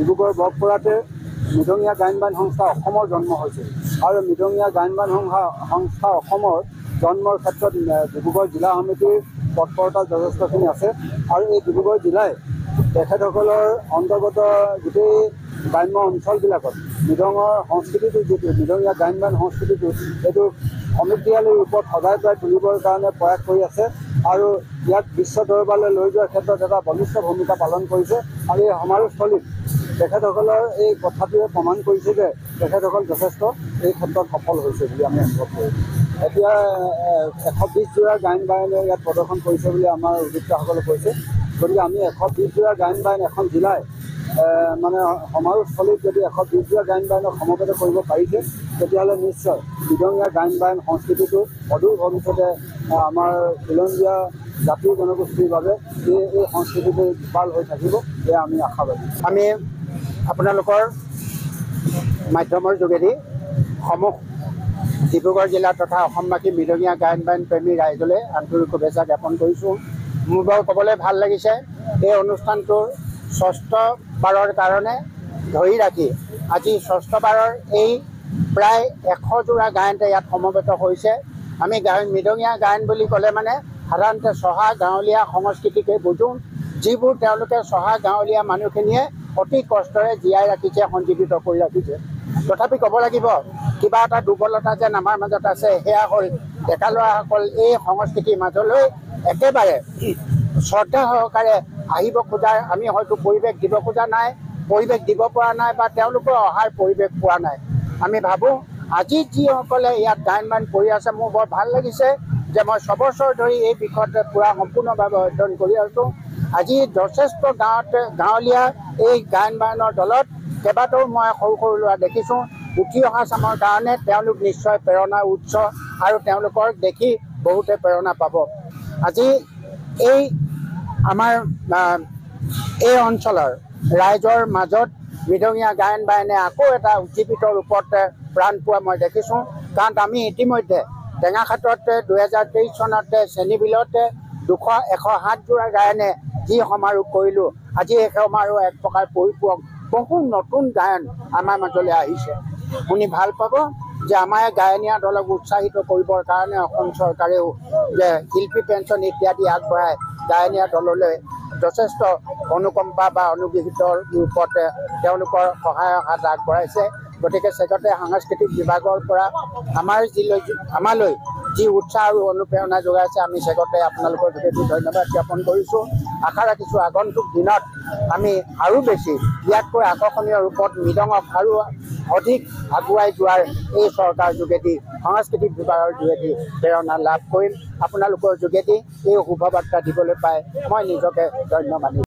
ডিব্ৰুগড় বৰপৰাতে মৃদঙীয়া গায়ন বায়ন সংস্থা অসমৰ জন্ম হৈছিল আৰু মৃদঙীয়া গায়ন বায়ন সংস্থা অসমৰ জন্মৰ ক্ষেত্ৰত ডিব্ৰুগড় জিলা সমিতিৰ তৎপৰতা যথেষ্টখিনি আছে আৰু এই ডিব্ৰুগড় জিলাই তেখেতসকলৰ অন্তৰ্গত গোটেই গ্ৰাম্য অঞ্চলবিলাকত মৃদঙৰ সংস্কৃতিটো যিটো মৃদঙীয়া গায়ন বায়ন সংস্কৃতিটো এইটো সমৃদ্ধিশালী ৰূপত সজাই পৰাই তুলিবৰ কাৰণে প্ৰয়াস কৰি আছে আৰু ইয়াক বিশ্ব দৰবাৰলৈ লৈ যোৱাৰ ক্ষেত্ৰত এটা বলিষ্ঠ ভূমিকা পালন কৰিছে আৰু এই সমাৰোহস্থলীত তেখেতসকলৰ এই কথাটোৱে প্ৰমাণ কৰিছে যে তেখেতসকল যথেষ্ট এই ক্ষেত্ৰত সফল হৈছে বুলি আমি অনুভৱ কৰোঁ। এতিয়া 120 জোৰা গায়ন বায়নে ইয়াত প্ৰদৰ্শন কৰিছে বুলি আমাৰ উদ্যোক্তাসকলে কৈছে। গতিকে আমি 120 জোৰা গায়ন বায়ন এখন জিলাই মানে সমাৰোহস্থলীত যদি 120 জোৰা গায়ন বায়নক সমবেত কৰিব পাৰিছে তেতিয়াহ'লে নিশ্চয় মৃদঙীয়া গায়ন বায়ন সংস্কৃতিটো অদূৰ ভৱিষ্যতে আমাৰ খিলঞ্জীয়া জাতি জনগোষ্ঠীৰ বাবে এই সংস্কৃতিটো বিশাল হৈ থাকিব এয়া আমি আশাবাদী। আমি আপোনালোকৰ মাধ্যমৰ যোগেদি সমূহ ডিব্ৰুগড় জিলা তথা অসমবাসী মৃদঙীয়া গায়ন বায়ন প্ৰেমী ৰাইজলৈ আন্তৰিক শুভেচ্ছা জ্ঞাপন কৰিছোঁ। মোৰ বাৰু ক'বলৈ ভাল লাগিছে এই অনুষ্ঠানটোৰ ষষ্ঠবাৰৰ কাৰণে ধৰি ৰাখি আজি ষষ্ঠবাৰৰ এই প্ৰায় 100 জোৰা গায়নতে ইয়াত সমবেত হৈছে। আমি মৃদঙীয়া গায়ন বুলি ক'লে মানে সাধাৰণতে চহা গাঁৱলীয়া সংস্কৃতিকে বুজোঁ, যিবোৰ তেওঁলোকে চহা গাঁৱলীয়া মানুহখিনিয়ে অতি কষ্টৰে জীয়াই ৰাখিছে, সঞ্জীৱিত কৰি ৰাখিছে। তথাপি ক'ব লাগিব কিবা এটা দুৰ্বলতা যেন আমাৰ মাজত আছে, সেয়া হ'ল ডেকা ল'ৰাসকল এই সংস্কৃতিৰ মাজলৈ একেবাৰে শ্ৰদ্ধা সহকাৰে আহিব খোজাৰ আমি হয়তো পৰিৱেশ দিব খোজা নাই, পৰিৱেশ দিব পৰা নাই বা তেওঁলোকৰ অহাৰ পৰিৱেশ পোৱা নাই। আমি ভাবোঁ আজি যিসকলে ইয়াত গায়ন বায়ন কৰি আছে মোৰ বৰ ভাল লাগিছে যে মই 6 বছৰ ধৰি এই বিষয়ত পূৰা সম্পূৰ্ণভাৱে অধ্যয়ন কৰি আছোঁ। আজি যথেষ্ট গাঁৱলীয়া এই গায়ন বায়নৰ দলত কেইবাটাও মই সৰু সৰু ল'ৰা দেখিছোঁ। উঠি অহা চামৰ কাৰণে তেওঁলোক নিশ্চয় প্ৰেৰণাৰ উৎস আৰু তেওঁলোকৰ দেখি বহুতে প্ৰেৰণা পাব। আজি এই আমাৰ এই অঞ্চলৰ ৰাইজৰ মাজত মৃদঙীয়া গায়ন বায়নে আকৌ এটা উজ্জীৱিত ৰূপত প্ৰাণ পোৱা মই দেখিছোঁ। কাৰণ আমি ইতিমধ্যে টেঙাখাটত 2023 চনত চেনীবিলতে 107 জোৰা গায়নে যি সমাৰোহ কৰিলোঁ, আজি এই সমাৰোহ এক প্ৰকাৰ পৰিপূৰক বহু নতুন গায়ন আমাৰ মাজলৈ আহিছে। শুনি ভাল পাব যে আমাৰ গায়নীয়া দলক উৎসাহিত কৰিবৰ কাৰণে অসম চৰকাৰেও যে শিল্পী পেঞ্চন ইত্যাদি আগবঢ়াই গায়নীয়া দললৈ যথেষ্ট অনুকম্পা বা অনুগৃহীত ৰূপত তেওঁলোকৰ সহায়ৰ হাত আগবঢ়াইছে। গতিকে চেগতে সাংস্কৃতিক বিভাগৰ পৰা আমালৈ যি উৎসাহ আৰু অনুপ্ৰেৰণা যোগাইছে আমি চেগতে আপোনালোকৰ যোগেদি ধন্যবাদ জ্ঞাপন কৰিছোঁ। আশা ৰাখিছোঁ আগন্তুক দিনত আমি আৰু বেছি ইয়াতকৈ আকৰ্ষণীয় ৰূপত মৃদঙক আৰু অধিক আগুৱাই যোৱাৰ এই চৰকাৰ যোগেদি সাংস্কৃতিক বিভাগৰ যোগেদি প্ৰেৰণা লাভ কৰিম। আপোনালোকৰ যোগেদি এই শুভবাৰ্তা দিবলৈ পাই মই নিজকে ধন্য মানিম।